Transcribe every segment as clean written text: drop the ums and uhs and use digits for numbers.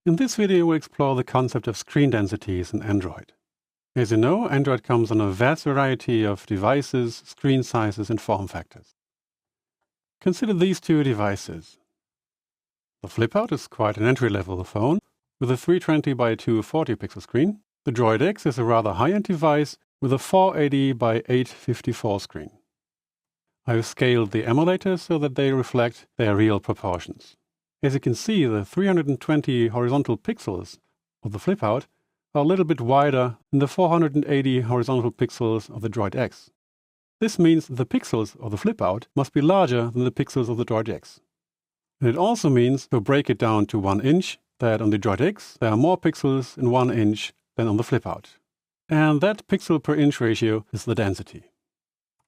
In this video we'll explore the concept of screen densities in Android. As you know, Android comes in a vast variety of devices, screen sizes and form factors. Consider these two devices. The Flip-Out is quite an entry-level phone with a 320 by 240 pixel screen. The Droid X is a rather high-end device with a 480 by 854 screen. I've scaled the emulators so that they reflect their real proportions. As you can see, the 320 horizontal pixels of the Flip-Out are a little bit wider than the 480 horizontal pixels of the Droid X. This means that the pixels of the Flip-Out must be larger than the pixels of the Droid X. And it also means, to break it down to 1 inch, that on the Droid X there are more pixels in 1 inch than on the Flip-Out. And that pixel per inch ratio is the density.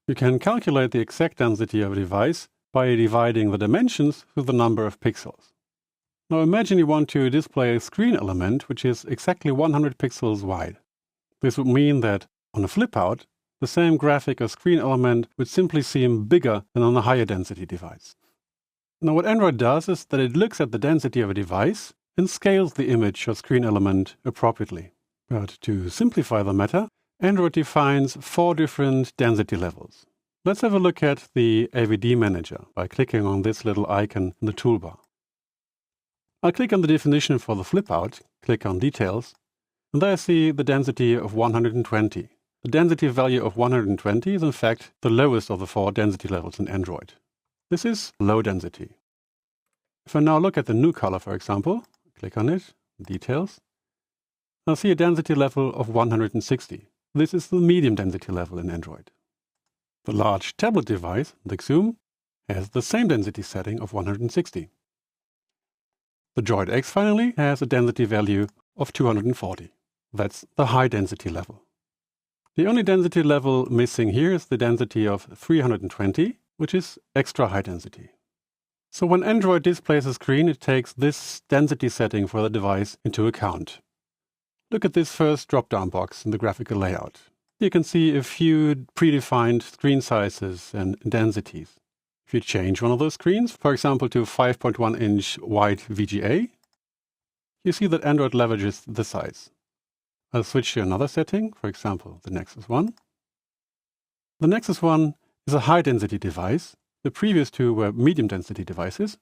You can calculate the exact density of a device by dividing the dimensions through the number of pixels. Now imagine you want to display a screen element which is exactly 100 pixels wide. This would mean that on a Flip-Out, the same graphic or screen element would simply seem bigger than on a higher density device. Now what Android does is that it looks at the density of a device and scales the image or screen element appropriately. But to simplify the matter, Android defines 4 different density levels. Let's have a look at the AVD manager by clicking on this little icon in the toolbar. I'll click on the definition for the Flip-Out, click on Details, and there I see the density of 120. The density value of 120 is in fact the lowest of the 4 density levels in Android. This is low density. If I now look at the new color, for example, click on it, Details, I'll see a density level of 160. This is the medium density level in Android. The large tablet device, the Zoom, has the same density setting of 160. The Droid X finally has a density value of 240. That's the high density level. The only density level missing here is the density of 320, which is extra high density. So when Android displays a screen, it takes this density setting for the device into account. Look at this first drop-down box in the graphical layout. You can see a few predefined screen sizes and densities. If you change one of those screens, for example to 5.1 inch wide VGA, you see that Android leverages the size. I'll switch to another setting, for example the Nexus 1. The Nexus 1 is a high-density device. The previous two were medium-density devices.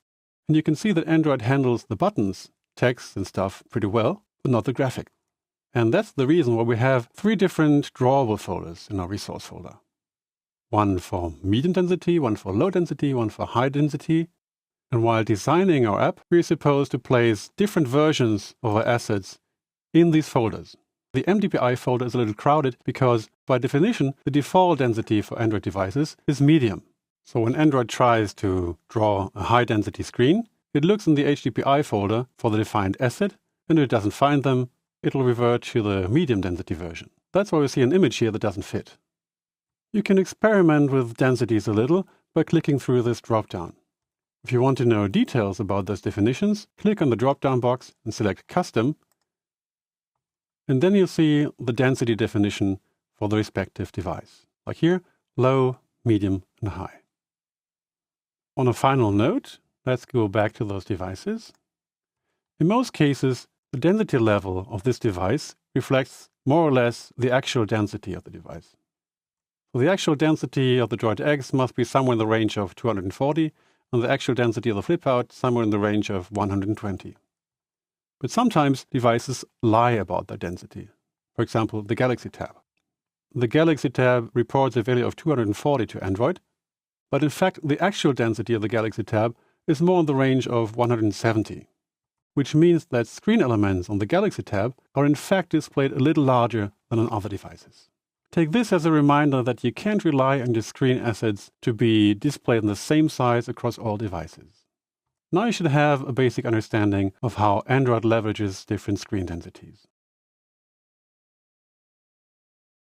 And you can see that Android handles the buttons, text and stuff pretty well, but not the graphic. And that's the reason why we have 3 different drawable folders in our resource folder. One for medium density, one for low density, one for high density. And while designing our app, we're supposed to place different versions of our assets in these folders. The MDPI folder is a little crowded because, by definition, the default density for Android devices is medium. So when Android tries to draw a high-density screen, it looks in the HDPI folder for the defined asset, and if it doesn't find them, it'll revert to the medium density version. That's why we see an image here that doesn't fit. You can experiment with densities a little by clicking through this drop-down. If you want to know details about those definitions, click on the drop-down box and select Custom, and then you'll see the density definition for the respective device. Like here, low, medium, and high. On a final note, let's go back to those devices. In most cases, the density level of this device reflects more or less the actual density of the device. So the actual density of the Droid X must be somewhere in the range of 240, and the actual density of the Flip-Out somewhere in the range of 120. But sometimes devices lie about their density. For example, the Galaxy Tab. The Galaxy Tab reports a value of 240 to Android, but in fact the actual density of the Galaxy Tab is more in the range of 170. Which means that screen elements on the Galaxy Tab are in fact displayed a little larger than on other devices. Take this as a reminder that you can't rely on your screen assets to be displayed in the same size across all devices. Now you should have a basic understanding of how Android leverages different screen densities.